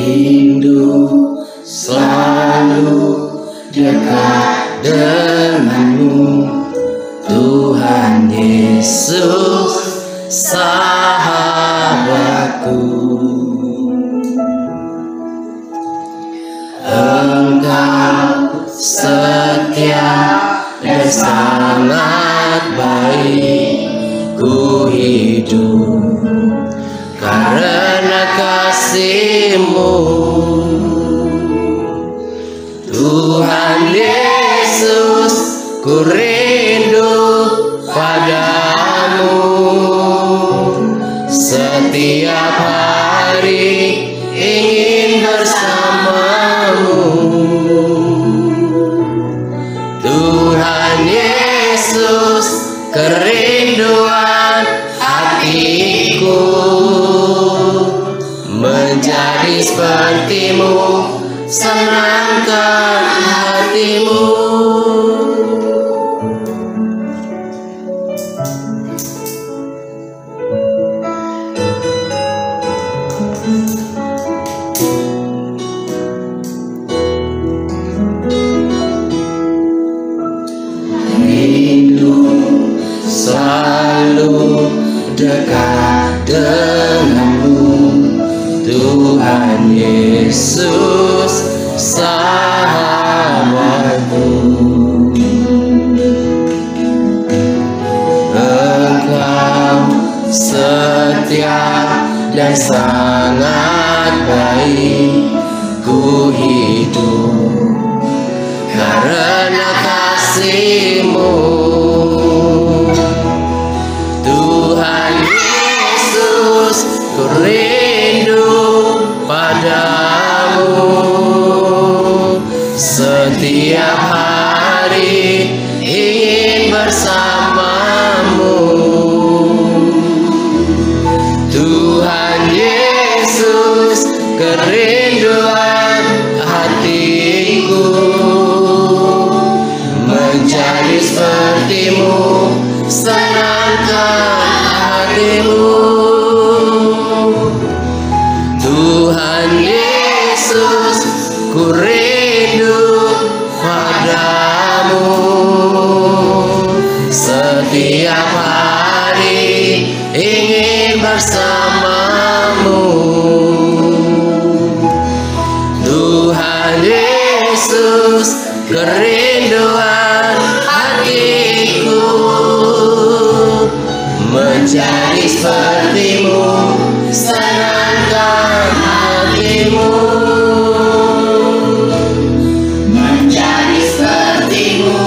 rindu selalu dekat denganmu, Tuhan Yesus sahabatku. Engkau setia dan sangat baik, ku hidup karena kasih-Mu. Tuhan Yesus, ku rindu padamu, setiap hari ingin bersamamu. Tuhan Yesus, kerinduan hatiku, menjadi seperti-Mu, senangkan hati-Mu. Rindu selalu dekat denganmu, Tuhan Yesus sahabatku. Engkau setia dan sangat baik, ku hidup karena kasih-Mu. Tuhan Yesus, ku rindu padamu, setiap hari ingin bersamamu. Tuhan Yesus, kerinduan hatiku, menjadi seperti-Mu, senangkan hati-Mu. Tuhan Yesus, ku rindu padamu, setiap hari ingin bersamamu. Tuhan Yesus, kerinduan hatiku, menjadi seperti-Mu, senangkan hati-Mu. Menjadi seperti-Mu,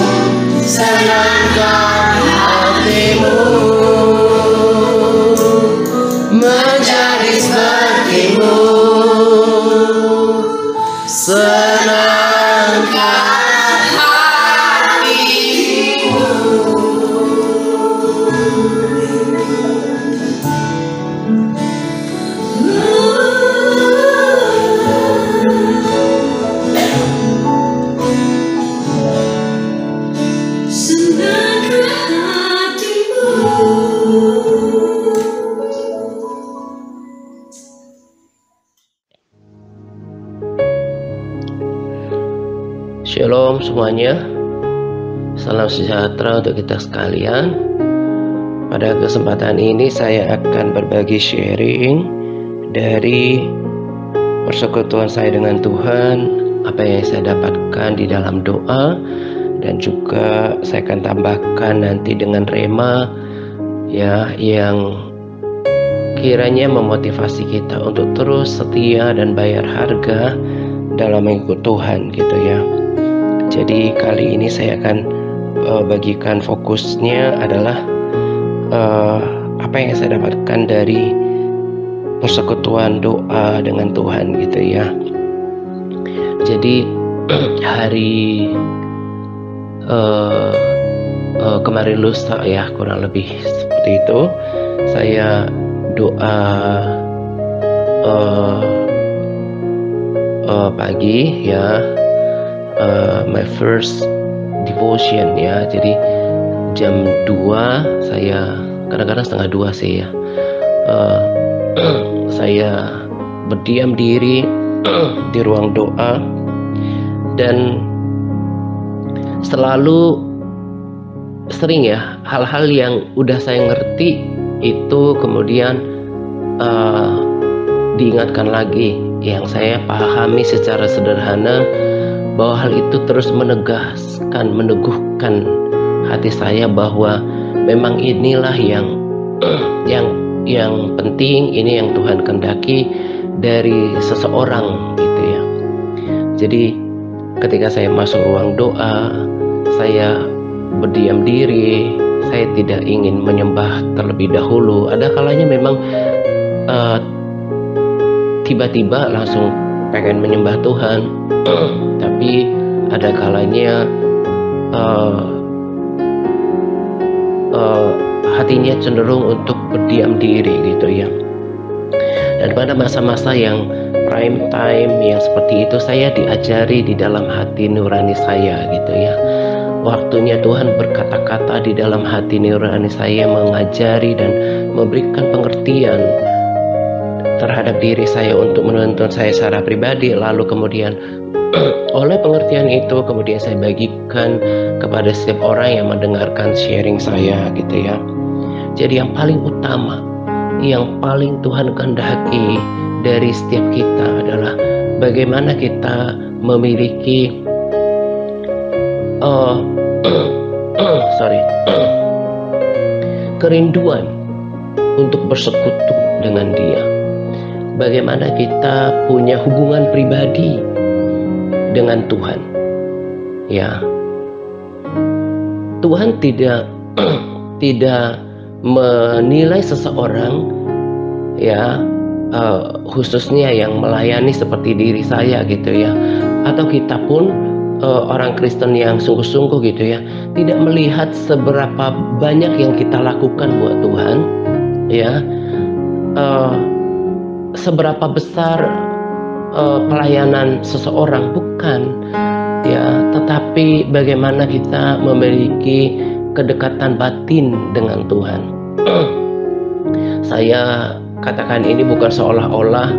senangkan hati-Mu. Menjadi seperti-Mu, senangkan Shalom semuanya, salam sejahtera untuk kita sekalian. Pada kesempatan ini saya akan berbagi sharing dari persekutuan saya dengan Tuhan, apa yang saya dapatkan di dalam doa, dan juga saya akan tambahkan nanti dengan rema ya, yang kiranya memotivasi kita untuk terus setia dan bayar harga dalam mengikut Tuhan gitu ya. Jadi kali ini saya akan bagikan fokusnya adalah apa yang saya dapatkan dari persekutuan doa dengan Tuhan gitu ya. Jadi hari kemarin lusa ya, kurang lebih seperti itu, saya doa pagi ya, my first devotion ya. Jadi jam 2 saya, kadang-kadang setengah 2 sih ya, saya berdiam diri di ruang doa, dan selalu sering ya hal-hal yang udah saya ngerti itu kemudian diingatkan lagi, yang saya pahami secara sederhana, bahwa hal itu terus meneguhkan hati saya bahwa memang inilah yang penting, ini yang Tuhan kehendaki dari seseorang gitu ya. Jadi ketika saya masuk ruang doa, saya berdiam diri, saya tidak ingin menyembah terlebih dahulu. Ada kalanya memang tiba-tiba langsung pengen menyembah Tuhan, tapi ada kalanya hatinya cenderung untuk berdiam diri gitu ya. Dan pada masa-masa yang prime time yang seperti itu, saya diajari di dalam hati nurani saya gitu ya. Waktunya Tuhan berkata-kata di dalam hati nurani saya, mengajari dan memberikan pengertian terhadap diri saya untuk menuntun saya secara pribadi. Lalu kemudian oleh pengertian itu kemudian saya bagikan kepada setiap orang yang mendengarkan sharing saya gitu ya. Jadi yang paling utama, yang paling Tuhan kehendaki dari setiap kita adalah bagaimana kita memiliki kerinduan untuk bersekutu dengan Dia. Bagaimana kita punya hubungan pribadi dengan Tuhan. Ya, Tuhan tidak menilai seseorang ya, khususnya yang melayani seperti diri saya gitu ya, atau kita pun orang Kristen yang sungguh-sungguh gitu ya, tidak melihat seberapa banyak yang kita lakukan buat Tuhan ya, seberapa besar pelayanan seseorang, bukan ya, tetapi bagaimana kita memiliki kedekatan batin dengan Tuhan. Saya katakan ini bukan seolah-olah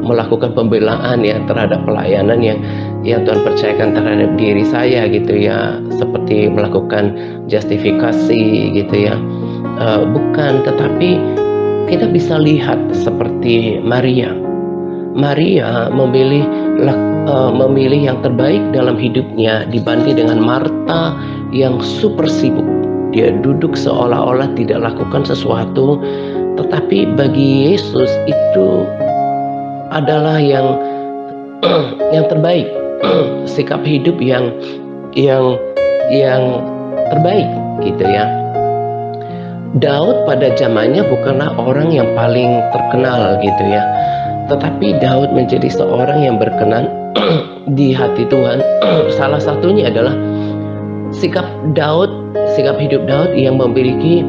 melakukan pembelaan ya terhadap pelayanan yang Tuhan percayakan terhadap diri saya gitu ya, seperti melakukan justifikasi gitu ya, bukan, tetapi kita bisa lihat seperti Maria memilih yang terbaik dalam hidupnya dibanding dengan Marta yang super sibuk. Dia duduk seolah-olah tidak lakukan sesuatu, tetapi bagi Yesus itu adalah yang terbaik, sikap hidup yang terbaik gitu ya. Daud pada zamannya bukanlah orang yang paling terkenal gitu ya, tetapi Daud menjadi seorang yang berkenan di hati Tuhan. Salah satunya adalah sikap hidup Daud yang memiliki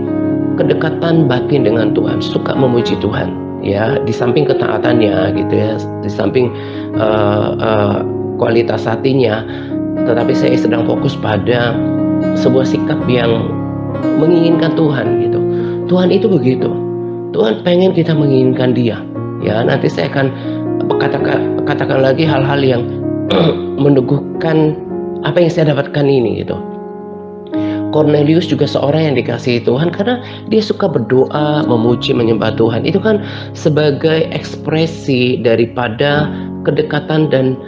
kedekatan batin dengan Tuhan, suka memuji Tuhan ya, di samping ketaatannya gitu ya, di samping kualitas hatinya, tetapi saya sedang fokus pada sebuah sikap yang menginginkan Tuhan gitu. Tuhan itu begitu. Tuhan pengen kita menginginkan Dia. Ya, nanti saya akan katakan lagi hal-hal yang meneguhkan apa yang saya dapatkan ini gitu. Cornelius juga seorang yang dikasihi Tuhan karena dia suka berdoa, memuji, menyembah Tuhan. Itu kan sebagai ekspresi daripada kedekatan dan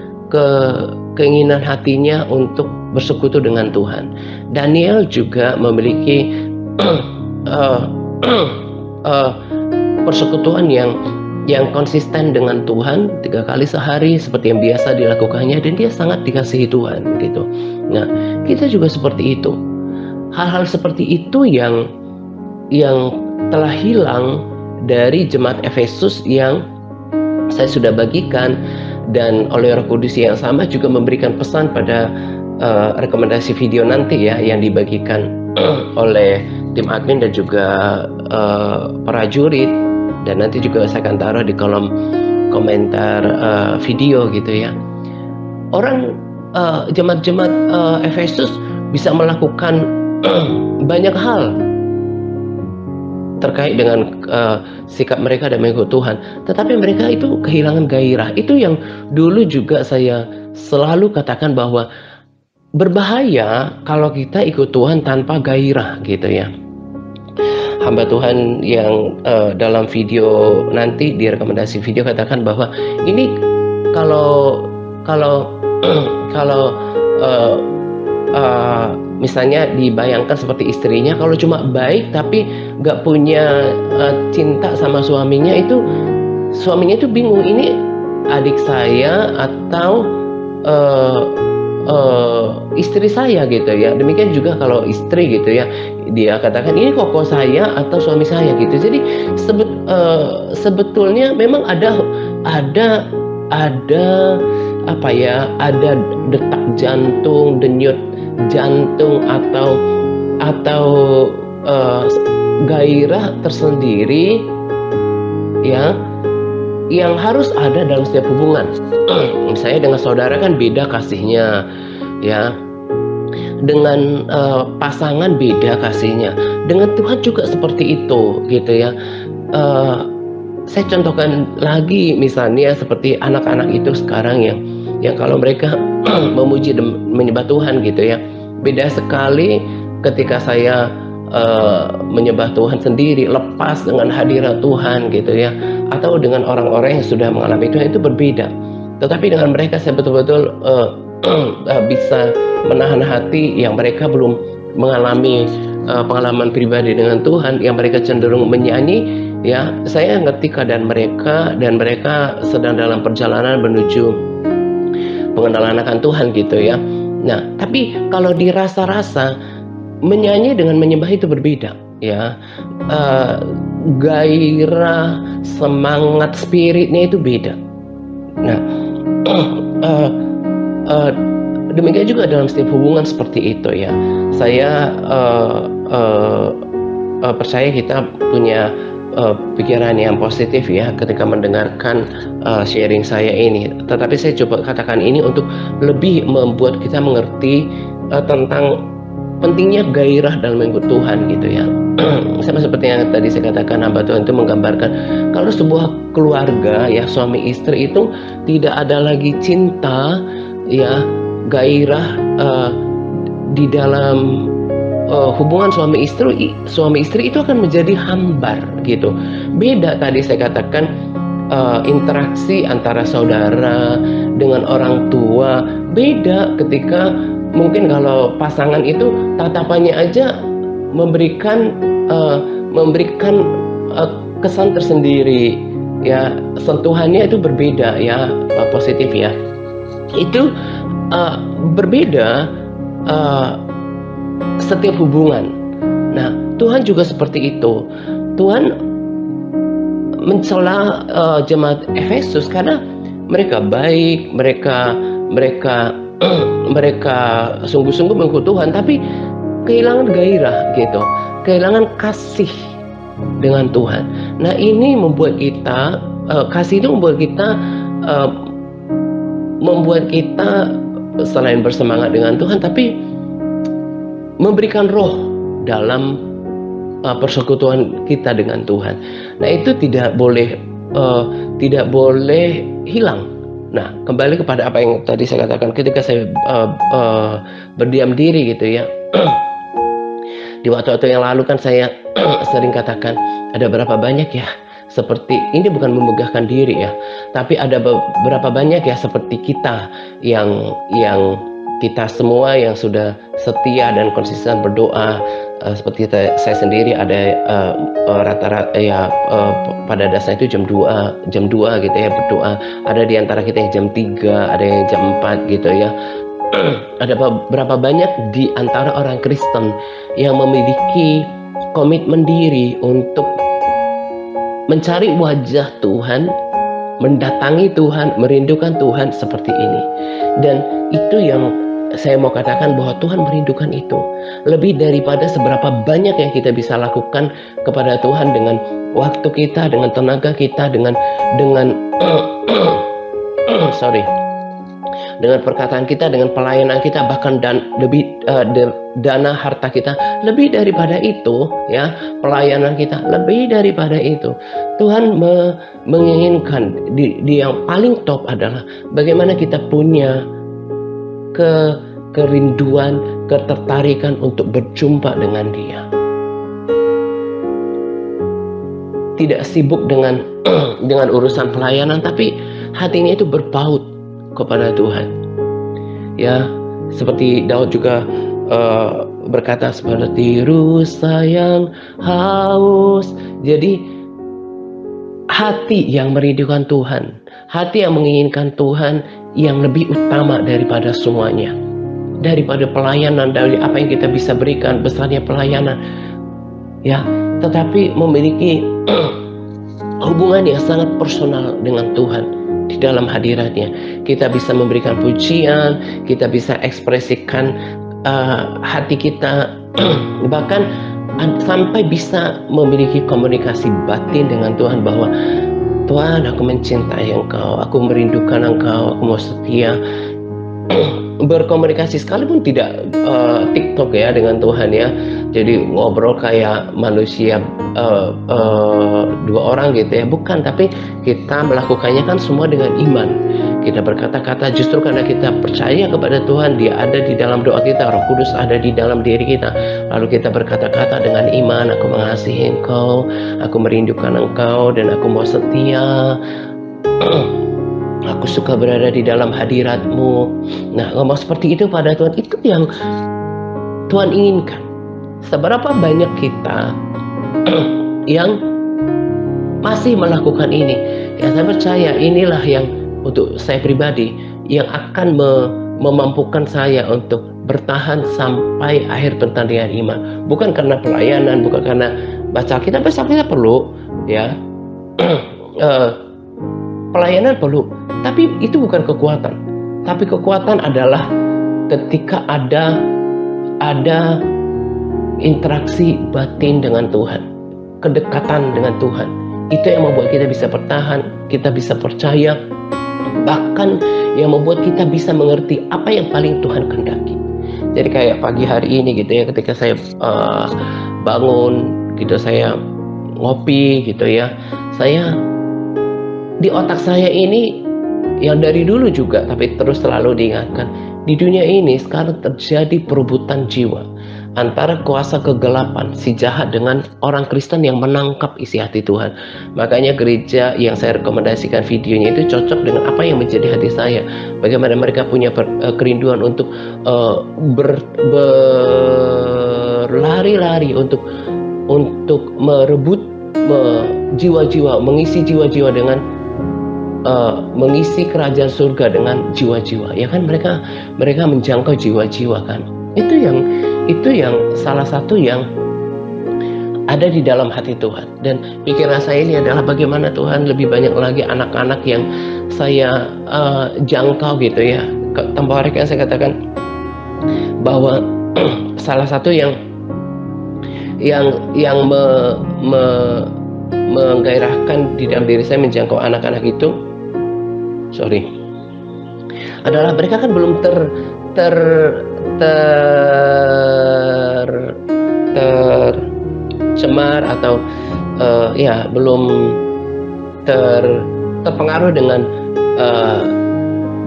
keinginan hatinya untuk bersekutu dengan Tuhan. Daniel juga memiliki persekutuan yang konsisten dengan Tuhan 3 kali sehari seperti yang biasa dilakukannya, dan dia sangat dikasihi Tuhan gitu. Nah, kita juga seperti itu. Hal-hal seperti itu yang telah hilang dari jemaat Efesus yang saya sudah bagikan, dan oleh Roh Kudus yang sama juga memberikan pesan pada rekomendasi video nanti ya, yang dibagikan oleh tim admin dan juga prajurit, dan nanti juga saya akan taruh di kolom komentar video gitu ya. Orang jemaat-jemaat Efesus bisa melakukan banyak hal terkait dengan sikap mereka dan mengikut Tuhan, tetapi mereka itu kehilangan gairah. Itu yang dulu juga saya selalu katakan bahwa berbahaya kalau kita ikut Tuhan tanpa gairah gitu ya. Hamba Tuhan yang dalam video nanti di rekomendasi video katakan bahwa ini kalau kalau misalnya dibayangkan seperti istrinya, kalau cuma baik tapi nggak punya cinta sama suaminya itu bingung, ini adik saya atau istri saya gitu ya. Demikian juga kalau istri gitu ya, dia katakan ini koko saya atau suami saya gitu. Jadi sebetulnya memang ada apa ya, ada detak jantung, denyut jantung atau gairah tersendiri ya yang harus ada dalam setiap hubungan. Misalnya dengan saudara kan beda kasihnya ya, dengan pasangan beda kasihnya, dengan Tuhan juga seperti itu gitu ya. Saya contohkan lagi misalnya seperti anak-anak itu sekarang yang kalau mereka memuji dan menyembah Tuhan gitu ya, beda sekali ketika saya menyembah Tuhan sendiri lepas dengan hadirat Tuhan gitu ya, atau dengan orang-orang yang sudah mengalami Tuhan, itu berbeda. Tetapi dengan mereka saya betul-betul bisa menahan hati yang mereka belum mengalami pengalaman pribadi dengan Tuhan, yang mereka cenderung menyanyi ya. Saya ngerti keadaan mereka dan mereka sedang dalam perjalanan menuju pengenalan akan Tuhan gitu ya. Nah, tapi kalau dirasa-rasa menyanyi dengan menyembah itu berbeda ya. Gairah, semangat, spiritnya itu beda. Nah, demikian juga dalam setiap hubungan seperti itu ya. Saya percaya kita punya pikiran yang positif ya ketika mendengarkan sharing saya ini. Tetapi saya coba katakan ini untuk lebih membuat kita mengerti tentang pentingnya gairah dalam mengikut Tuhan gitu ya. Sama seperti yang tadi saya katakan, hamba Tuhan itu menggambarkan kalau sebuah keluarga ya, suami istri itu tidak ada lagi cinta ya, gairah di dalam hubungan suami istri itu akan menjadi hambar gitu. Beda tadi saya katakan interaksi antara saudara dengan orang tua, beda ketika mungkin kalau pasangan itu tatapannya aja memberikan kesan tersendiri ya, sentuhannya itu berbeda ya, positif ya, itu berbeda setiap hubungan. Nah, Tuhan juga seperti itu. Tuhan mencela jemaat Efesus karena mereka baik, mereka sungguh-sungguh mengikut Tuhan, tapi kehilangan gairah gitu, kehilangan kasih dengan Tuhan. Nah, ini membuat kita kasih itu membuat kita selain bersemangat dengan Tuhan, tapi memberikan roh dalam persekutuan kita dengan Tuhan. Nah, itu tidak boleh hilang. Nah, kembali kepada apa yang tadi saya katakan ketika saya berdiam diri gitu ya. Di waktu-waktu yang lalu kan saya sering katakan ada berapa banyak ya, seperti ini, bukan memegahkan diri ya, tapi ada berapa banyak ya seperti kita yang kita semua yang sudah setia dan konsisten berdoa. Seperti saya sendiri ada rata-rata ya pada dasarnya itu jam 2 gitu ya berdoa. Ada di antara kita yang jam 3, ada yang jam 4 gitu ya. Ada berapa banyak di antara orang Kristen yang memiliki komitmen diri untuk mencari wajah Tuhan, mendatangi Tuhan, merindukan Tuhan seperti ini. Dan itu yang saya mau katakan bahwa Tuhan merindukan itu lebih daripada seberapa banyak yang kita bisa lakukan kepada Tuhan dengan waktu kita, dengan tenaga kita, dengan dengan perkataan kita, dengan pelayanan kita, bahkan dana harta kita, lebih daripada itu ya, pelayanan kita lebih daripada itu. Tuhan menginginkan di yang paling top adalah bagaimana kita punya kerinduan, ketertarikan untuk berjumpa dengan Dia. Tidak sibuk dengan urusan pelayanan, tapi hatinya itu berpaut kepada Tuhan. Ya, seperti Daud juga berkata, seperti rusa yang haus. Jadi hati yang merindukan Tuhan, hati yang menginginkan Tuhan yang lebih utama daripada semuanya, daripada pelayanan, dari apa yang kita bisa berikan, besarnya pelayanan ya, tetapi memiliki hubungan yang sangat personal dengan Tuhan di dalam hadiratnya. Kita bisa memberikan pujian, kita bisa ekspresikan hati kita, bahkan sampai bisa memiliki komunikasi batin dengan Tuhan, bahwa Tuhan, aku mencintai Engkau, aku merindukan Engkau, aku mau setia berkomunikasi, sekalipun tidak TikTok ya dengan Tuhan ya, jadi ngobrol kayak manusia dua orang gitu ya, bukan, tapi kita melakukannya kan semua dengan iman. Kita berkata-kata justru karena kita percaya kepada Tuhan, Dia ada di dalam doa kita, Roh Kudus ada di dalam diri kita, lalu kita berkata-kata dengan iman, aku mengasihi Engkau, aku merindukan Engkau, dan aku mau setia, aku suka berada di dalam hadirat-Mu. Nah, ngomong seperti itu pada Tuhan, itu yang Tuhan inginkan. Seberapa banyak kita yang masih melakukan ini? Ya, saya percaya inilah yang untuk saya pribadi yang akan memampukan saya untuk bertahan sampai akhir pertandingan iman. Bukan karena pelayanan, bukan karena baca Alkitab perlu ya. Pelayanan perlu, tapi itu bukan kekuatan. Tapi kekuatan adalah ketika ada interaksi batin dengan Tuhan, kedekatan dengan Tuhan. Itu yang membuat kita bisa bertahan, kita bisa percaya, bahkan yang membuat kita bisa mengerti apa yang paling Tuhan kehendaki. Jadi kayak pagi hari ini gitu ya, ketika saya bangun gitu, saya ngopi gitu ya, saya di otak saya ini yang dari dulu juga, tapi terus selalu diingatkan, di dunia ini sekarang terjadi perebutan jiwa antara kuasa kegelapan si jahat dengan orang Kristen yang menangkap isi hati Tuhan. Makanya gereja yang saya rekomendasikan videonya itu cocok dengan apa yang menjadi hati saya. Bagaimana mereka punya kerinduan untuk berlari-lari untuk merebut jiwa-jiwa, mengisi jiwa-jiwa dengan mengisi kerajaan surga dengan jiwa-jiwa. Ya kan, mereka menjangkau jiwa-jiwa kan. Itu yang salah satu yang ada di dalam hati Tuhan. Dan pikiran saya ini adalah bagaimana Tuhan lebih banyak lagi anak-anak yang saya jangkau gitu ya. Tanpa hari kan saya katakan bahwa salah satu yang menggairahkan di dalam diri saya menjangkau anak-anak itu adalah mereka kan belum tercemar atau ya belum terpengaruh dengan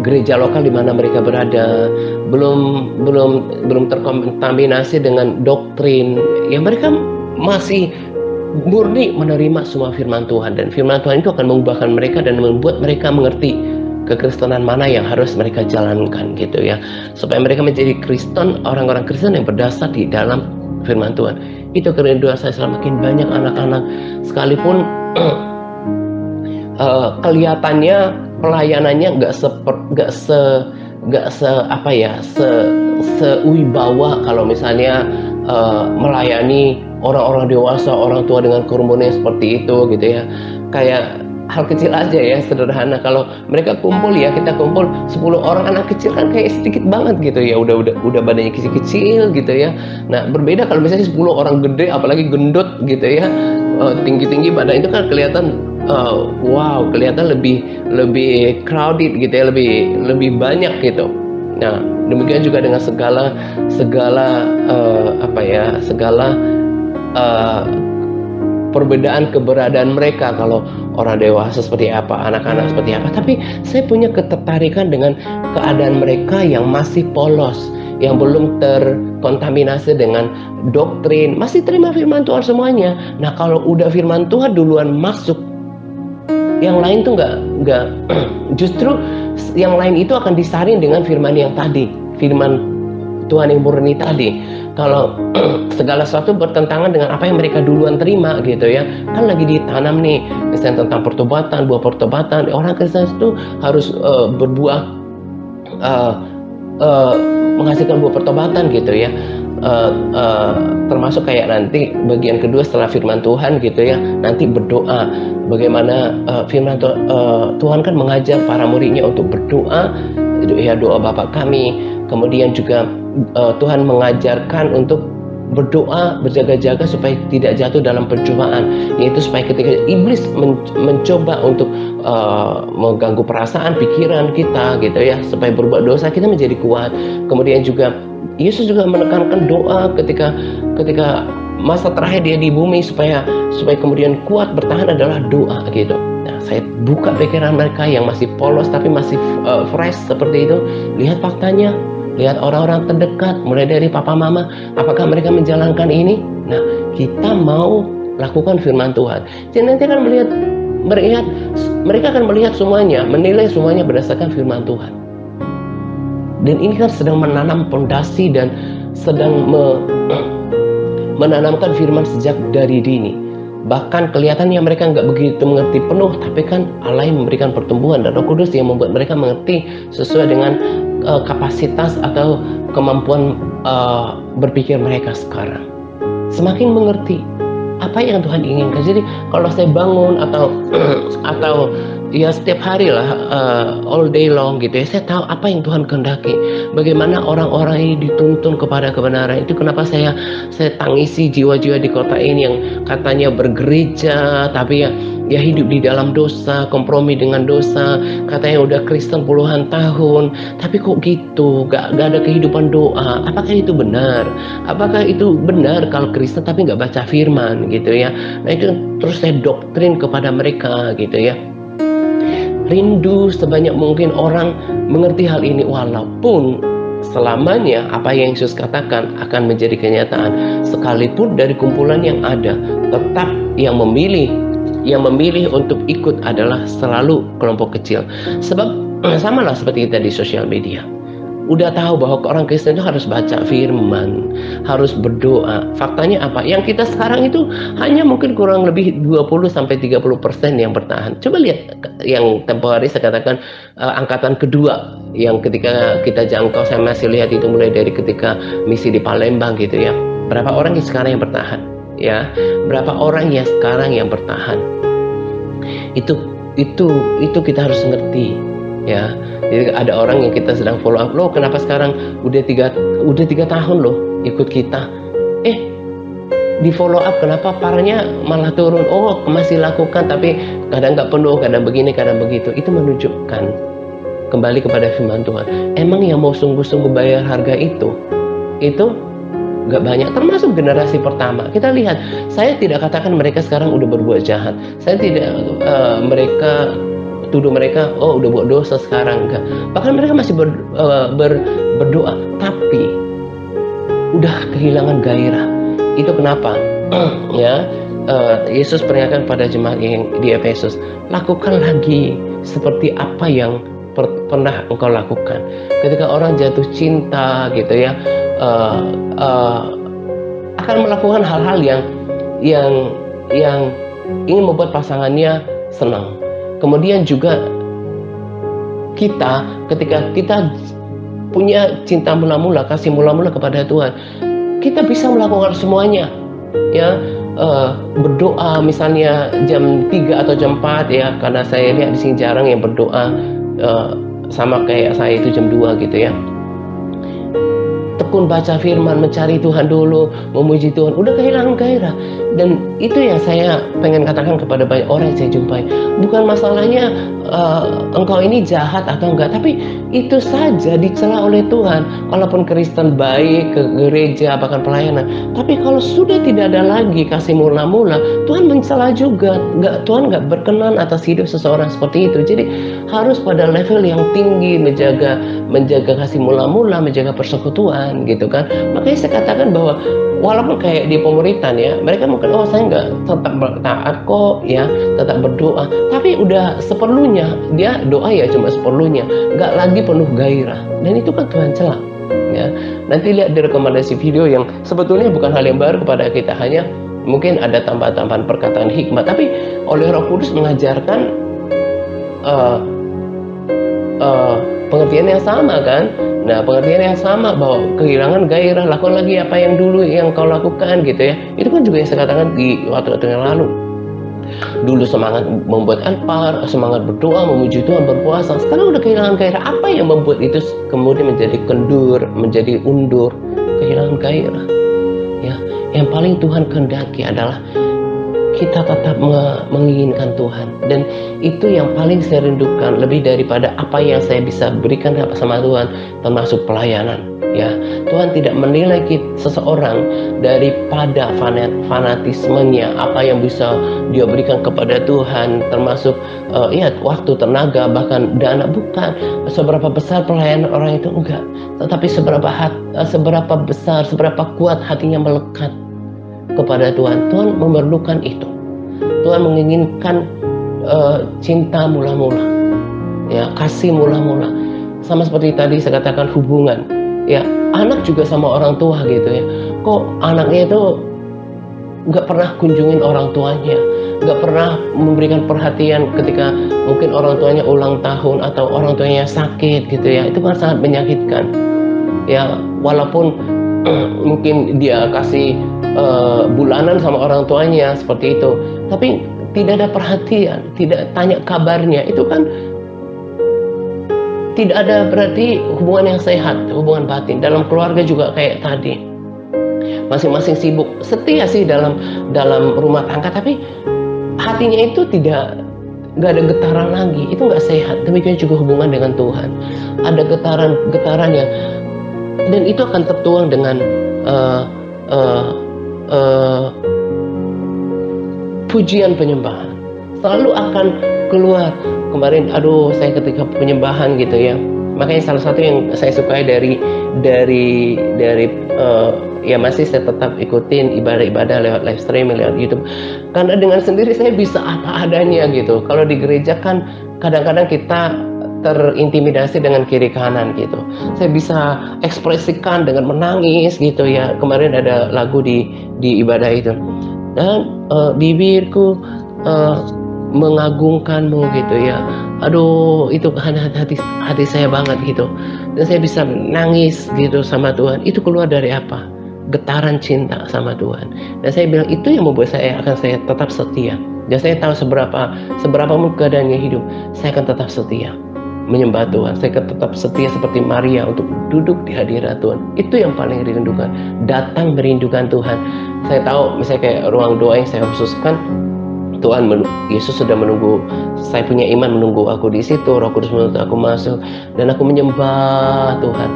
gereja lokal di mana mereka berada, belum terkontaminasi dengan doktrin. Ya, mereka masih murni menerima semua firman Tuhan, dan firman Tuhan itu akan mengubahkan mereka dan membuat mereka mengerti kekristenan mana yang harus mereka jalankan gitu ya, supaya mereka menjadi Kristen, orang-orang Kristen yang berdasar di dalam firman Tuhan. Itu kerinduan saya, semakin banyak anak-anak, sekalipun kelihatannya pelayanannya nggak sewibawa kalau misalnya melayani orang-orang dewasa, orang tua dengan kerumunan seperti itu gitu ya. Kayak hal kecil aja ya, sederhana. Kalau mereka kumpul ya, kita kumpul 10 orang anak kecil kan kayak sedikit banget gitu ya, udah badannya kecil-kecil gitu ya. Nah, berbeda kalau misalnya 10 orang gede, apalagi gendut gitu ya, tinggi-tinggi badan, itu kan kelihatan wow, kelihatan lebih crowded gitu ya, lebih banyak gitu. Nah, demikian juga dengan segala segala perbedaan keberadaan mereka. Kalau orang dewasa seperti apa, anak-anak seperti apa, tapi saya punya ketertarikan dengan keadaan mereka yang masih polos, yang belum terkontaminasi dengan doktrin, masih terima firman Tuhan semuanya. Nah, kalau udah firman Tuhan duluan masuk, yang lain tuh nggak justru yang lain itu akan disaring dengan firman yang tadi, firman Tuhan yang murni tadi. Kalau segala sesuatu bertentangan dengan apa yang mereka duluan terima gitu ya, kan lagi ditanam nih misalnya tentang pertobatan, buah pertobatan. Orang Kristen itu harus berbuah, menghasilkan buah pertobatan gitu ya. Termasuk kayak nanti bagian kedua setelah firman Tuhan gitu ya, nanti berdoa. Bagaimana firman Tuhan kan mengajar para muridnya untuk berdoa, ya doa Bapa kami. Kemudian juga Tuhan mengajarkan untuk berdoa, berjaga-jaga supaya tidak jatuh dalam pencobaan, yaitu supaya ketika iblis mencoba untuk mengganggu perasaan, pikiran kita gitu ya, supaya berbuat dosa, kita menjadi kuat. Kemudian juga Yesus juga menekankan doa ketika masa terakhir dia di bumi, supaya kemudian kuat bertahan adalah doa gitu. Nah, saya buka pikiran mereka yang masih polos tapi masih fresh seperti itu. Lihat faktanya, lihat orang-orang terdekat, mulai dari papa mama, apakah mereka menjalankan ini? Nah, kita mau lakukan firman Tuhan. Jadi nanti akan mereka akan melihat semuanya, menilai semuanya berdasarkan firman Tuhan. Dan ini kan sedang menanam pondasi dan sedang menanamkan firman sejak dari dini. Bahkan kelihatannya mereka nggak begitu mengerti penuh, tapi kan Allah yang memberikan pertumbuhan dan Roh Kudus yang membuat mereka mengerti sesuai dengan kapasitas atau kemampuan berpikir mereka sekarang. Semakin mengerti apa yang Tuhan inginkan. Jadi kalau saya bangun atau ya setiap hari lah, all day long gitu ya, saya tahu apa yang Tuhan kehendaki. Bagaimana orang-orang ini dituntun kepada kebenaran. Itu kenapa saya tangisi jiwa-jiwa di kota ini yang katanya bergereja tapi ya hidup di dalam dosa, kompromi dengan dosa, katanya udah Kristen puluhan tahun, tapi kok gitu, gak ada kehidupan doa. Apakah itu benar? Apakah itu benar kalau Kristen tapi gak baca firman gitu ya? Nah, itu terus saya doktrin kepada mereka gitu ya. Rindu sebanyak mungkin orang mengerti hal ini, walaupun selamanya apa yang Yesus katakan akan menjadi kenyataan. Sekalipun dari kumpulan yang ada, tetap yang memilih untuk ikut adalah selalu kelompok kecil. Sebab samalah seperti kita di sosial media. Udah tahu bahwa orang Kristen itu harus baca firman, harus berdoa. Faktanya apa? Yang kita sekarang itu hanya mungkin kurang lebih 20-30% yang bertahan. Coba lihat yang tempoh hari saya katakan angkatan kedua yang ketika kita jangkau, saya masih lihat itu mulai dari ketika misi di Palembang gitu ya. Berapa orang yang sekarang yang bertahan? Ya, berapa orang yang sekarang yang bertahan? Itu kita harus ngerti. Ya, jadi ada orang yang kita sedang follow up, loh kenapa sekarang udah tiga tahun loh ikut kita, di follow up kenapa parahnya malah turun, oh masih lakukan tapi kadang nggak penuh, kadang begini kadang begitu. Itu menunjukkan kembali kepada firman Tuhan. Emang yang mau sungguh-sungguh bayar harga itu nggak banyak, termasuk generasi pertama. Kita lihat, saya tidak katakan mereka sekarang udah berbuat jahat, saya tidak tuduh mereka, oh udah buat dosa sekarang, enggak. Bahkan mereka masih berdoa, tapi udah kehilangan gairah. Itu kenapa? Ya, Yesus peringatkan pada jemaat yang di Efesus, lakukan lagi seperti apa yang pernah engkau lakukan. Ketika orang jatuh cinta gitu ya, akan melakukan hal-hal yang ingin membuat pasangannya senang. Kemudian juga ketika kita punya cinta mula-mula, kasih mula-mula kepada Tuhan, kita bisa melakukan semuanya ya. Berdoa misalnya jam 3 atau jam 4 ya, karena saya lihat di sini jarang yang berdoa sama kayak saya itu jam 2 gitu ya. Tekun baca firman, mencari Tuhan dulu, memuji Tuhan, udah kehilangan gairah. Dan itu yang saya pengen katakan kepada banyak orang yang saya jumpai. Bukan masalahnya engkau ini jahat atau enggak, tapi itu saja dicela oleh Tuhan. Walaupun Kristen baik, ke gereja, bahkan pelayanan, tapi kalau sudah tidak ada lagi kasih mula-mula, Tuhan mencela juga. Tuhan nggak berkenan atas hidup seseorang seperti itu. Jadi harus pada level yang tinggi, menjaga kasih mula-mula, menjaga persekutuan gitu kan. Makanya saya katakan bahwa walaupun kayak di pemuritan ya, mereka mungkin saya nggak tetap taat kok ya, tetap berdoa, tapi udah seperlunya, dia doa ya cuma seperlunya, nggak lagi penuh gairah, dan itu kan Tuhan cela ya. Nanti lihat di rekomendasi video yang sebetulnya bukan hal yang baru kepada kita, hanya mungkin ada tambahan-tambahan perkataan hikmat, tapi oleh Roh Kudus mengajarkan pengertian yang sama kan. Nah, pengertian yang sama bahwa kehilangan gairah, lakukan lagi apa yang dulu yang kau lakukan gitu ya. Itu kan juga yang saya katakan di waktu-waktu yang lalu. Dulu semangat membuat alpar, semangat berdoa, memuji Tuhan, berpuasa. Sekarang udah kehilangan gairah. Apa yang membuat itu kemudian menjadi kendur, menjadi undur? Kehilangan gairah. Ya, yang paling Tuhan kehendaki adalah kita tetap menginginkan Tuhan, dan itu yang paling saya rindukan lebih daripada apa yang saya bisa berikan sama Tuhan, termasuk pelayanan ya. Tuhan tidak menilai seseorang daripada fanatismenya, apa yang bisa dia berikan kepada Tuhan, termasuk ya waktu, tenaga, bahkan dana. Bukan seberapa besar pelayanan orang itu, enggak, tetapi seberapa besar, seberapa kuat hatinya melekat kepada Tuhan. Tuhan memerlukan itu. Tuhan menginginkan cinta mula-mula, ya, kasih mula-mula. Sama seperti tadi saya katakan hubungan, ya, anak juga sama orang tua gitu ya. Kok anaknya itu nggak pernah kunjungin orang tuanya, nggak pernah memberikan perhatian ketika mungkin orang tuanya ulang tahun atau orang tuanya sakit gitu ya. Itu kan sangat menyakitkan. Ya, walaupun mungkin dia kasih bulanan sama orang tuanya seperti itu, tapi tidak ada perhatian, tidak tanya kabarnya. Itu kan tidak ada berarti hubungan yang sehat, hubungan batin. Dalam keluarga juga kayak tadi, masing-masing sibuk, setia sih dalam rumah tangga, tapi hatinya itu nggak ada getaran lagi. Itu nggak sehat. Demikian juga hubungan dengan Tuhan, ada getaran yang, dan itu akan tertuang dengan pujian penyembahan. Selalu akan keluar. Kemarin saya ketika penyembahan gitu ya, makanya salah satu yang saya sukai dari ya masih saya tetap ikutin ibadah-ibadah lewat live streaming, lewat YouTube, karena dengan sendiri saya bisa apa adanya gitu. Kalau di gereja kan kadang-kadang kita terintimidasi dengan kiri kanan gitu. Saya bisa ekspresikan dengan menangis gitu ya. Kemarin ada lagu di ibadah itu, dan bibirku mengagungkanmu gitu ya. Aduh, itu hati saya banget gitu. Dan saya bisa nangis gitu sama Tuhan. Itu keluar dari apa? Getaran cinta sama Tuhan. Dan saya bilang itu yang membuat saya tetap setia. Dan saya tahu seberapa pun keadaannya hidup, saya akan tetap setia menyembah Tuhan. Saya akan tetap setia seperti Maria untuk duduk di hadirat Tuhan. Itu yang paling dirindukan. Datang merindukan Tuhan. Saya tahu misalnya kayak ruang doa yang saya khususkan, Tuhan Yesus sudah menunggu, saya punya iman menunggu aku di situ. Roh Kudus menuntut aku masuk, dan aku menyembah Tuhan,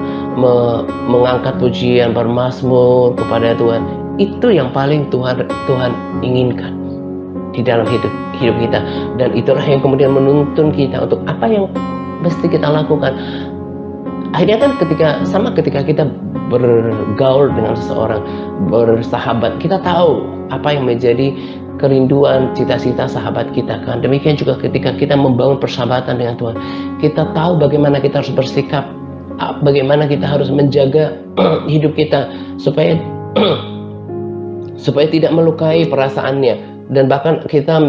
mengangkat pujian, bermazmur kepada Tuhan. Itu yang paling Tuhan inginkan di dalam hidup kita, dan itulah yang kemudian menuntun kita untuk apa yang mesti kita lakukan. Akhirnya kan ketika kita bergaul dengan seseorang, bersahabat, kita tahu apa yang menjadi kerinduan, cita-cita sahabat kita kan. Demikian juga ketika kita membangun persahabatan dengan Tuhan, kita tahu bagaimana kita harus bersikap, bagaimana kita harus menjaga hidup kita supaya tidak melukai perasaannya, dan bahkan kita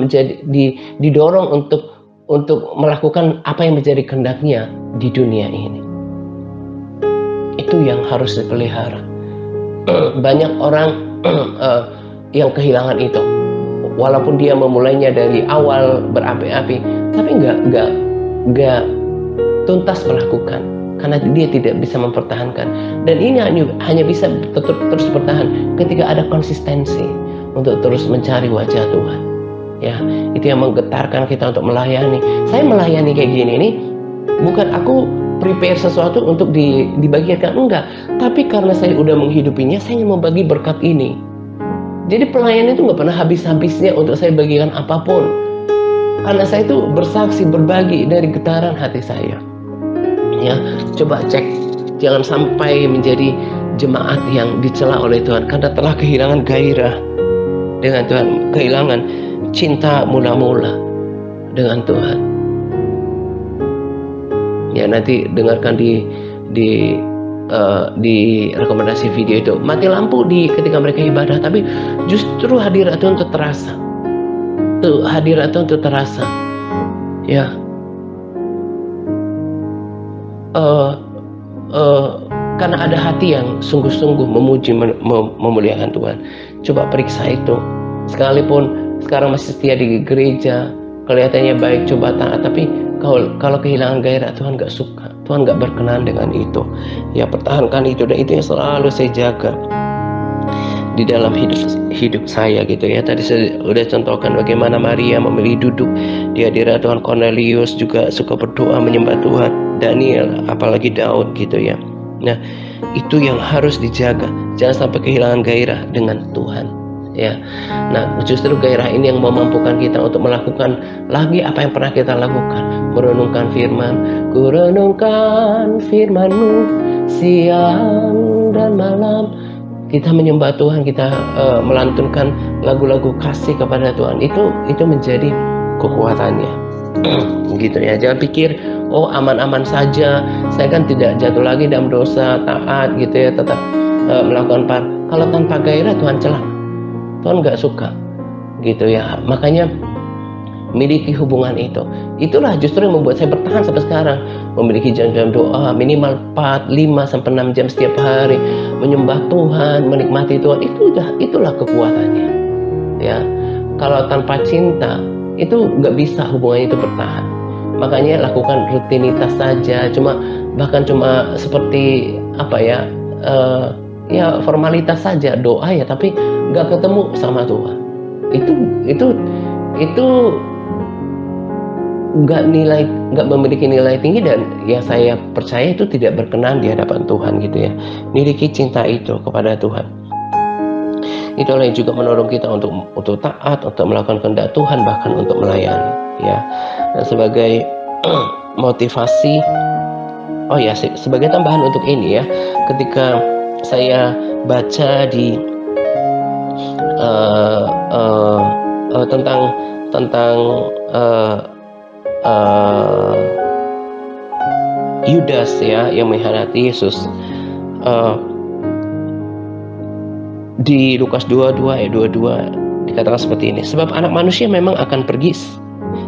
didorong untuk melakukan apa yang menjadi kehendaknya di dunia ini. Itu yang harus dipelihara. Banyak orang yang kehilangan itu, walaupun dia memulainya dari awal berapi-api, tapi nggak tuntas melakukan, karena dia tidak bisa mempertahankan. Dan ini hanya bisa terus bertahan ketika ada konsistensi. untuk terus mencari wajah Tuhan. Ya, itu yang menggetarkan kita untuk melayani. Saya melayani kayak gini nih, bukan aku prepare sesuatu untuk dibagikan, enggak. Tapi karena saya udah menghidupinya, saya ingin membagi berkat ini. Jadi pelayanan itu nggak pernah habis-habisnya untuk saya bagikan apapun. Karena saya itu bersaksi, berbagi dari getaran hati saya. Ya, coba cek, jangan sampai menjadi jemaat yang dicela oleh Tuhan karena telah kehilangan gairah dengan Tuhan, kehilangan cinta mula-mula dengan Tuhan. Ya, nanti dengarkan di rekomendasi video itu, mati lampu ketika mereka ibadah, tapi justru hadirat Tuhan itu terasa. Hadirat Tuhan itu terasa. Ya, karena ada hati yang sungguh-sungguh memuji, memuliakan Tuhan. Coba periksa itu. Sekalipun sekarang masih setia di gereja, kelihatannya baik, coba taat, tapi kalau kehilangan gairah, Tuhan nggak suka, Tuhan nggak berkenan dengan itu. Ya, pertahankan itu, dan itu yang selalu saya jaga di dalam hidup saya gitu ya. Tadi saya udah contohkan bagaimana Maria memilih duduk di hadirat Tuhan, Cornelius juga suka berdoa menyembah Tuhan, Daniel, apalagi Daud gitu ya. Nah, itu yang harus dijaga, jangan sampai kehilangan gairah dengan Tuhan ya. Nah, justru gairah ini yang memampukan kita untuk melakukan lagi apa yang pernah kita lakukan, merenungkan firman. Ku renungkan firman-Mu siang dan malam. Kita menyembah Tuhan, kita melantunkan lagu-lagu kasih kepada Tuhan, itu menjadi kekuatannya. Gitu ya. Jangan pikir oh aman-aman saja, saya kan tidak jatuh lagi dalam dosa, taat gitu ya, tetap melakukan kalau tanpa gairah Tuhan celah, Tuhan nggak suka gitu ya. Makanya miliki hubungan itu, itulah justru yang membuat saya bertahan sampai sekarang, memiliki jam-jam doa minimal 4, 5 sampai 6 jam setiap hari, menyembah Tuhan, menikmati Tuhan. Itulah kekuatannya ya. Kalau tanpa cinta itu nggak bisa hubungan itu bertahan. Makanya lakukan rutinitas saja, bahkan cuma seperti apa ya, ya formalitas saja, doa ya, tapi nggak ketemu sama Tuhan. Itu nggak memiliki nilai tinggi, dan ya saya percaya itu tidak berkenan di hadapan Tuhan gitu ya. Miliki cinta itu kepada Tuhan. Itulah yang juga mendorong kita untuk taat, untuk melakukan kehendak Tuhan, bahkan untuk melayani ya. Dan sebagai motivasi, oh ya, sebagai tambahan untuk ini ya, ketika saya baca di tentang Yudas ya, yang mengkhianati Yesus, di Lukas 22 ayat 22 dikatakan seperti ini, sebab anak manusia memang akan pergi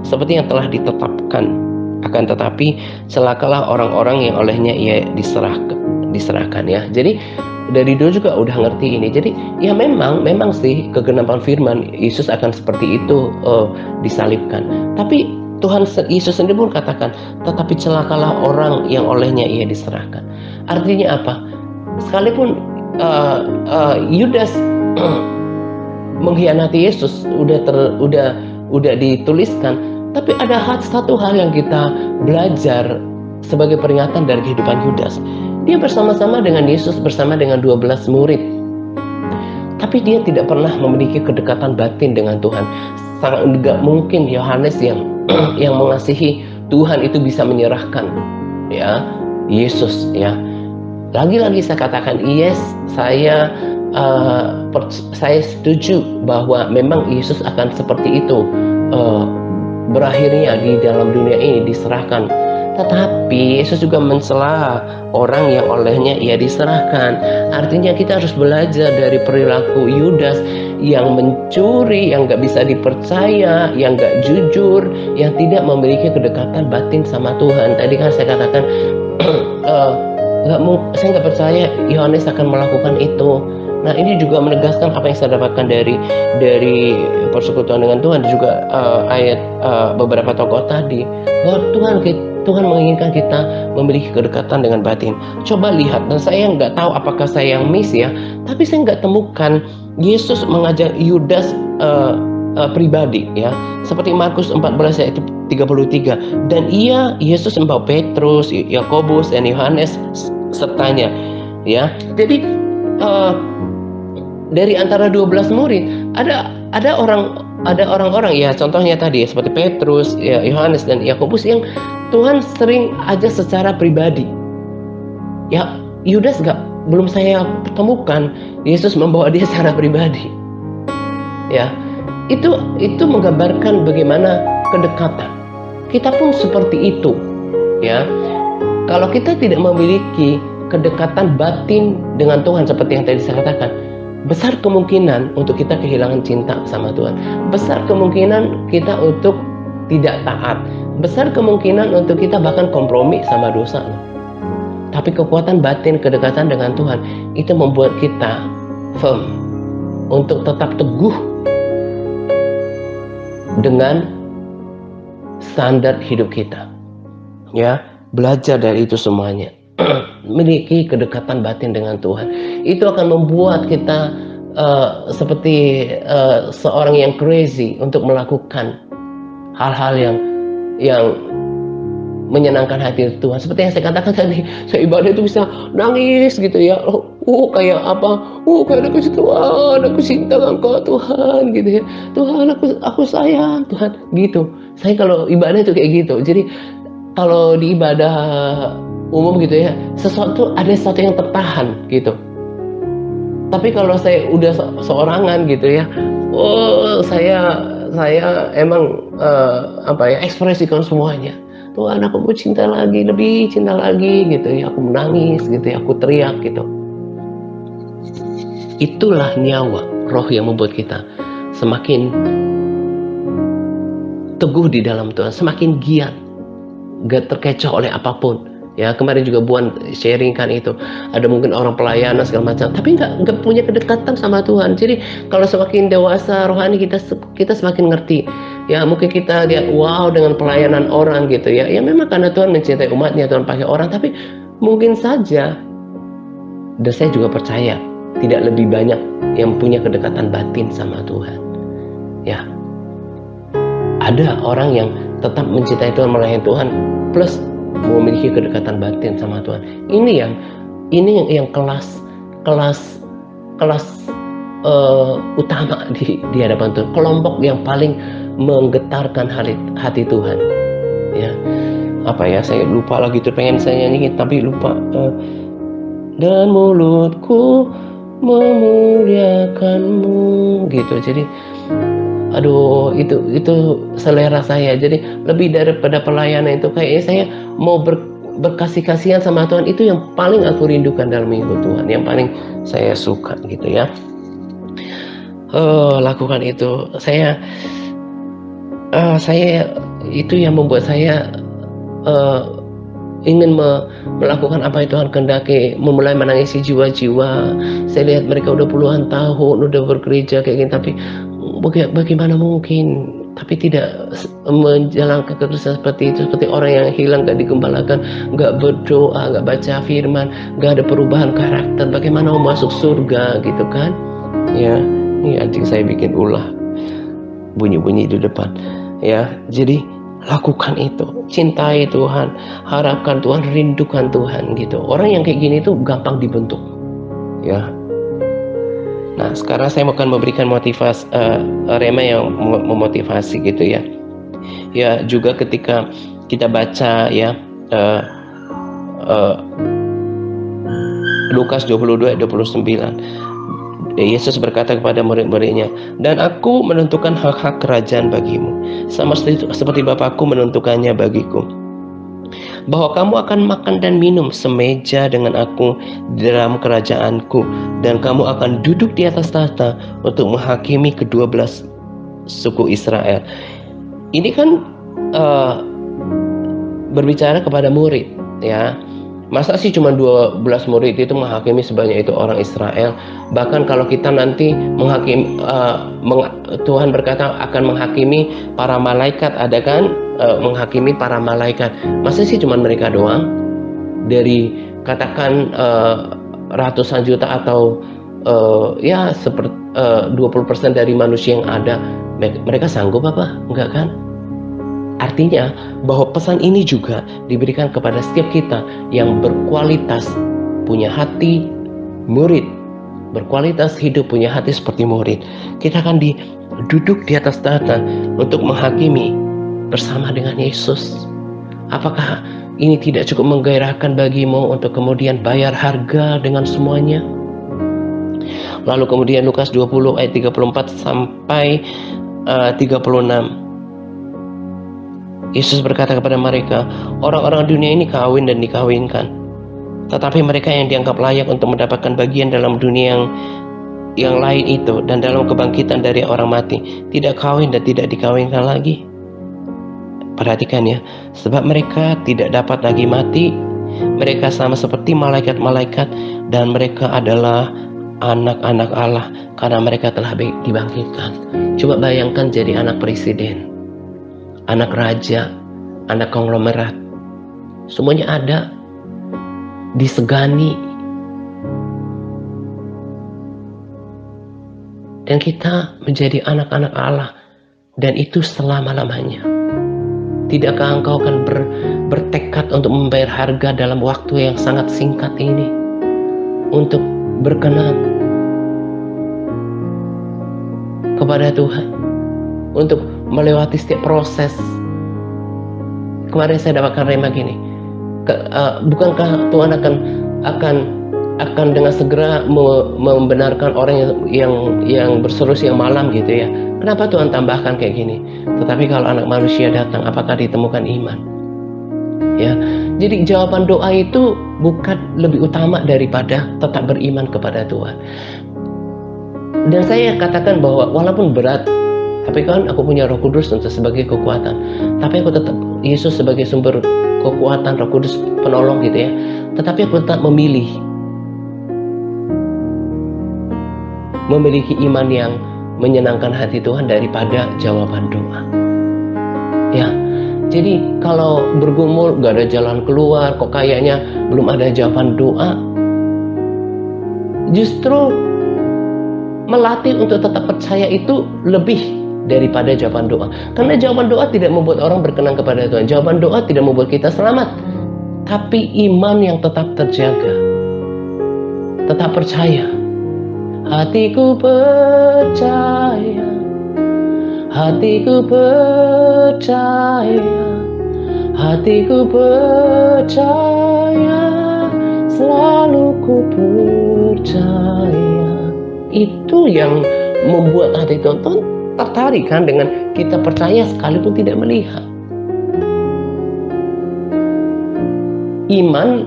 seperti yang telah ditetapkan, akan tetapi celakalah orang-orang yang olehnya ia diserahkan ya. Jadi dari dulu juga udah ngerti ini. Jadi ya memang sih kegenapan firman Yesus akan seperti itu, disalibkan. Tapi Tuhan Yesus sendiri pun katakan, tetapi celakalah orang yang olehnya ia diserahkan. Artinya apa? Sekalipun Yudas mengkhianati Yesus udah dituliskan, tapi ada satu hal yang kita belajar sebagai peringatan dari kehidupan Yudas. Dia bersama-sama dengan Yesus, bersama dengan 12 murid, tapi dia tidak pernah memiliki kedekatan batin dengan Tuhan. Sangat enggak mungkin Yohanes yang mengasihi Tuhan itu bisa menyerahkan ya Yesus ya. Lagi-lagi saya katakan, yes, saya setuju bahwa memang Yesus akan seperti itu, berakhirnya di dalam dunia ini diserahkan. Tetapi Yesus juga mencela orang yang olehnya ia diserahkan. Artinya kita harus belajar dari perilaku Yudas yang mencuri, yang gak bisa dipercaya, yang gak jujur, yang tidak memiliki kedekatan batin sama Tuhan. Tadi kan saya katakan saya nggak percaya Yohanes akan melakukan itu. Nah, ini juga menegaskan apa yang saya dapatkan dari persekutuan dengan Tuhan, juga ayat beberapa tokoh tadi, bahwa Tuhan menginginkan kita memiliki kedekatan dengan batin. Coba lihat, dan saya nggak tahu apakah saya yang miss ya, tapi saya nggak temukan Yesus mengajak Yudas pribadi ya, seperti Markus 14 ayat 33. Dan Yesus membawa Petrus, Yakobus, dan Yohanes sertanya ya. Jadi dari antara 12 murid ada orang-orang ya, contohnya tadi seperti Petrus, Yohanes, dan Yakobus yang Tuhan sering aja secara pribadi. Ya, Yudas belum saya temukan Yesus membawa dia secara pribadi. Ya, itu menggambarkan bagaimana kedekatan. Kita pun seperti itu. Ya, kalau kita tidak memiliki kedekatan batin dengan Tuhan seperti yang tadi saya katakan, besar kemungkinan untuk kita kehilangan cinta sama Tuhan. Besar kemungkinan kita untuk tidak taat. Besar kemungkinan untuk kita bahkan kompromi sama dosa. Tapi kekuatan batin, kedekatan dengan Tuhan, itu membuat kita firm untuk tetap teguh dengan standar hidup kita. Ya, belajar dari itu semuanya. Memiliki kedekatan batin dengan Tuhan, itu akan membuat kita seperti seorang yang crazy untuk melakukan hal-hal yang menyenangkan hati Tuhan. Seperti yang saya katakan tadi, saya ibadah itu bisa nangis gitu ya. Kayak apa? Kayak aku Tuhan, aku cinta Engkau Tuhan gitu ya. Tuhan, aku sayang Tuhan gitu. Saya kalau ibadah itu kayak gitu. Jadi kalau di ibadah umum gitu ya, ada sesuatu yang tertahan gitu. Tapi kalau saya udah seorangan gitu ya, saya emang ekspresikan semuanya. Tuhan, aku mau cinta lagi, lebih cinta lagi gitu ya. Aku menangis gitu ya, aku teriak gitu. Itulah nyawa roh yang membuat kita semakin teguh di dalam Tuhan, semakin giat, gak terkecoh oleh apapun. Ya, kemarin juga Buan sharingkan itu. Ada mungkin orang pelayanan segala macam, tapi nggak punya kedekatan sama Tuhan. Jadi kalau semakin dewasa rohani kita semakin ngerti. Ya, mungkin kita lihat wow dengan pelayanan orang gitu ya. Ya memang karena Tuhan mencintai umatnya, Tuhan pakai orang. Tapi mungkin saja, dan saya juga percaya tidak lebih banyak yang punya kedekatan batin sama Tuhan. Ya, ada orang yang tetap mencintai Tuhan, melayani Tuhan, plus memiliki kedekatan batin sama Tuhan. Ini yang kelas utama di hadapan Tuhan. Kelompok yang paling menggetarkan hati Tuhan. Ya, saya lupa lagi tuh, pengen saya nyanyiin tapi lupa. Dan mulutku memuliakanmu gitu. Jadi itu selera saya. Jadi lebih daripada pelayanan itu, kayaknya saya mau berkasih-kasihan sama Tuhan. Itu yang paling aku rindukan dalam minggu Tuhan, yang paling saya suka gitu ya. Lakukan itu. Saya itu yang membuat saya ingin melakukan apa yang Tuhan kehendaki, memulai menangisi jiwa-jiwa. Saya lihat mereka udah puluhan tahun udah bergereja kayak gini, tapi bagaimana mungkin tapi tidak menjalankan kekristenan seperti itu, seperti orang yang hilang, gak digembalakan, gak berdoa, gak baca firman, gak ada perubahan karakter. Bagaimana mau masuk surga gitu kan? Ya, ini anjing saya bikin ulah bunyi-bunyi di depan. Ya, jadi lakukan itu, cintai Tuhan, harapkan Tuhan, rindukan Tuhan gitu. Orang yang kayak gini tuh gampang dibentuk. Ya. Nah, sekarang saya akan memberikan motivasi rema yang memotivasi gitu ya. Ya, juga ketika kita baca ya Lukas 22:29, Yesus berkata kepada murid-muridnya, dan aku menentukan hak-hak kerajaan bagimu, sama seperti Bapakku menentukannya bagiku, bahwa kamu akan makan dan minum semeja dengan aku di dalam kerajaanku, dan kamu akan duduk di atas tahta untuk menghakimi ke-12 suku Israel. Ini kan berbicara kepada murid ya. Masa sih cuma 12 murid itu menghakimi sebanyak itu orang Israel? Bahkan kalau kita nanti menghakimi, Tuhan berkata akan menghakimi para malaikat, ada kan? Menghakimi para malaikat. Masa sih cuma mereka doang? Dari katakan ratusan juta atau ya seperti 20% dari manusia yang ada, mereka sanggup apa? Enggak kan? Artinya bahwa pesan ini juga diberikan kepada setiap kita yang berkualitas, punya hati murid, berkualitas hidup, punya hati seperti murid. Kita akan duduk di atas tahta untuk menghakimi bersama dengan Yesus. Apakah ini tidak cukup menggairahkan bagimu untuk kemudian bayar harga dengan semuanya? Lalu kemudian Lukas 20 ayat 34 sampai 36. Yesus berkata kepada mereka, orang-orang dunia ini kawin dan dikawinkan, tetapi mereka yang dianggap layak untuk mendapatkan bagian dalam dunia yang lain itu dan dalam kebangkitan dari orang mati, tidak kawin dan tidak dikawinkan lagi. Perhatikan ya, sebab mereka tidak dapat lagi mati, mereka sama seperti malaikat-malaikat, dan mereka adalah anak-anak Allah karena mereka telah dibangkitkan. Coba bayangkan jadi anak presiden, anak raja, anak konglomerat, semuanya ada, disegani, dan kita menjadi anak-anak Allah, dan itu selama-lamanya. Tidakkah engkau akan bertekad untuk membayar harga dalam waktu yang sangat singkat ini untuk berkenan kepada Tuhan, untuk melewati setiap proses? Kemarin saya dapatkan rema gini, bukankah Tuhan akan dengan segera membenarkan orang yang berseru siang malam gitu ya? Kenapa Tuhan tambahkan kayak gini? Tetapi kalau anak manusia datang, apakah ditemukan iman? Ya, jadi jawaban doa itu bukan lebih utama daripada tetap beriman kepada Tuhan. Dan saya katakan bahwa walaupun berat, tapi kan aku punya Roh Kudus untuk sebagai kekuatan. Tapi aku tetap Yesus sebagai sumber kekuatan, Roh Kudus penolong gitu ya. Tetapi aku tetap memiliki iman yang menyenangkan hati Tuhan daripada jawaban doa. Ya, jadi kalau bergumul gak ada jalan keluar, kok kayaknya belum ada jawaban doa, justru melatih untuk tetap percaya itu lebih daripada jawaban doa. Karena jawaban doa tidak membuat orang berkenan kepada Tuhan. Jawaban doa tidak membuat kita selamat. Tapi iman yang tetap terjaga, tetap percaya. Hatiku percaya, hatiku percaya, hatiku percaya, selalu ku percaya. Itu yang membuat hati Tuhan tertarik kan dengan kita percaya sekalipun tidak melihat. Iman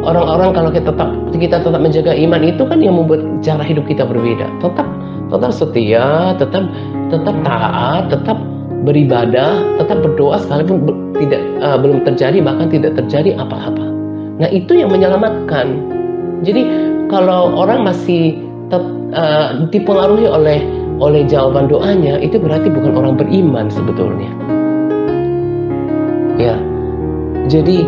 orang-orang kalau kita tetap menjaga iman itu kan yang membuat cara hidup kita berbeda. Tetap setia, tetap taat, tetap beribadah, tetap berdoa sekalipun belum terjadi, bahkan tidak terjadi apa-apa. Nah, itu yang menyelamatkan. Jadi kalau orang masih dipengaruhi oleh jawaban doanya, itu berarti bukan orang beriman sebetulnya. Ya, jadi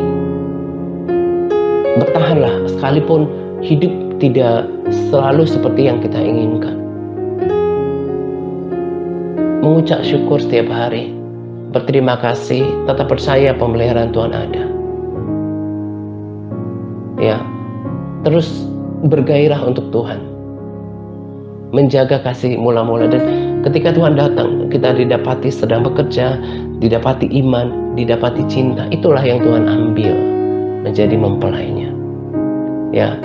bertahanlah sekalipun hidup tidak selalu seperti yang kita inginkan. Mengucap syukur setiap hari, berterima kasih, tetap percaya pemeliharaan Tuhan ada. Ya, terus bergairah untuk Tuhan, menjaga kasih mula-mula, dan ketika Tuhan datang, kita didapati sedang bekerja, didapati iman, didapati cinta. Itulah yang Tuhan ambil menjadi mempelainya. Ya,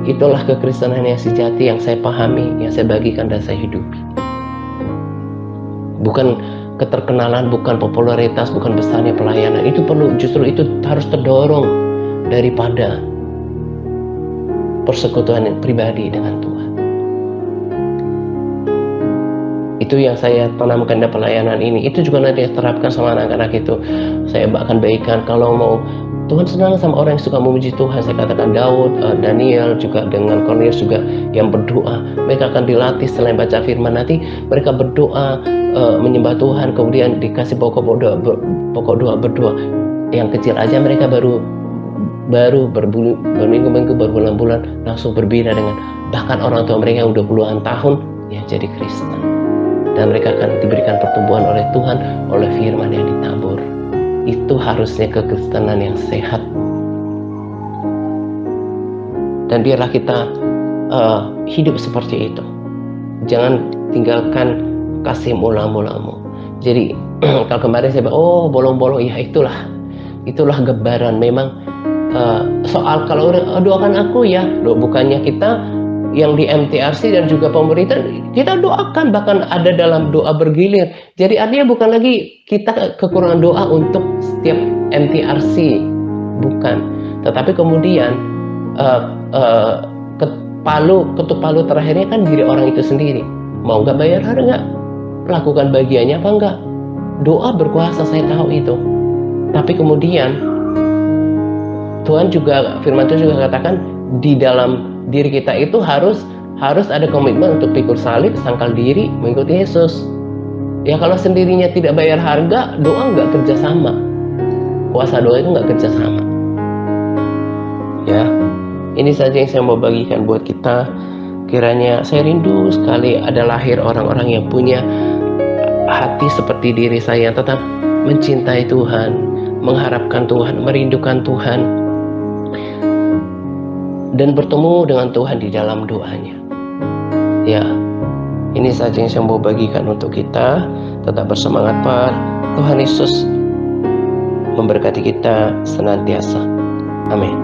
itulah kekristenan yang sejati yang saya pahami, yang saya bagikan dan saya hidupi. Bukan keterkenalan, bukan popularitas, bukan besarnya pelayanan. Itu perlu, justru itu harus terdorong daripada persekutuan pribadi dengan Tuhan. Itu yang saya tanamkan dalam pelayanan ini. Itu juga nanti terapkan sama anak-anak itu. Saya akan baikkan kalau mau Tuhan senang sama orang yang suka memuji Tuhan. Saya katakan Daud, Daniel, juga dengan Cornelius juga yang berdoa. Mereka akan dilatih selain baca firman. Nanti mereka berdoa, menyembah Tuhan, kemudian dikasih pokok doa berdoa. Yang kecil aja mereka baru berminggu-minggu, berbulan-bulan langsung berbeda dengan bahkan orang tua mereka yang udah puluhan tahun ya jadi Kristen. Dan mereka akan diberikan pertumbuhan oleh Tuhan, oleh firman yang ditabur. Itu harusnya kekristenan yang sehat. Dan biarlah kita hidup seperti itu. Jangan tinggalkan kasih mula-mulamu. Jadi kalau kemarin saya bilang, oh bolong-bolong, ya itulah gambaran. Memang soal kalau doakan aku ya, bukannya kita yang di MTRC dan juga pemerintah kita doakan, bahkan ada dalam doa bergilir. Jadi artinya bukan lagi kita kekurangan doa untuk setiap MTRC, bukan. Tetapi kemudian ketuk palu terakhirnya kan diri orang itu sendiri. Mau nggak bayar harga, lakukan bagiannya apa enggak. Doa berkuasa, saya tahu itu. Tapi kemudian Tuhan juga, firman Tuhan juga katakan di dalam diri kita itu harus ada komitmen untuk pikul salib, sangkal diri, mengikuti Yesus. Ya kalau sendirinya tidak bayar harga, doa nggak kerjasama. Kuasa doa itu nggak kerjasama. Ya, ini saja yang saya mau bagikan buat kita. Kiranya saya rindu sekali ada lahir orang-orang yang punya hati seperti diri saya, yang tetap mencintai Tuhan, mengharapkan Tuhan, merindukan Tuhan, dan bertemu dengan Tuhan di dalam doanya. Ya, ini saja yang saya mau bagikan untuk kita. Tetap bersemangat, Pak. Tuhan Yesus memberkati kita senantiasa. Amin.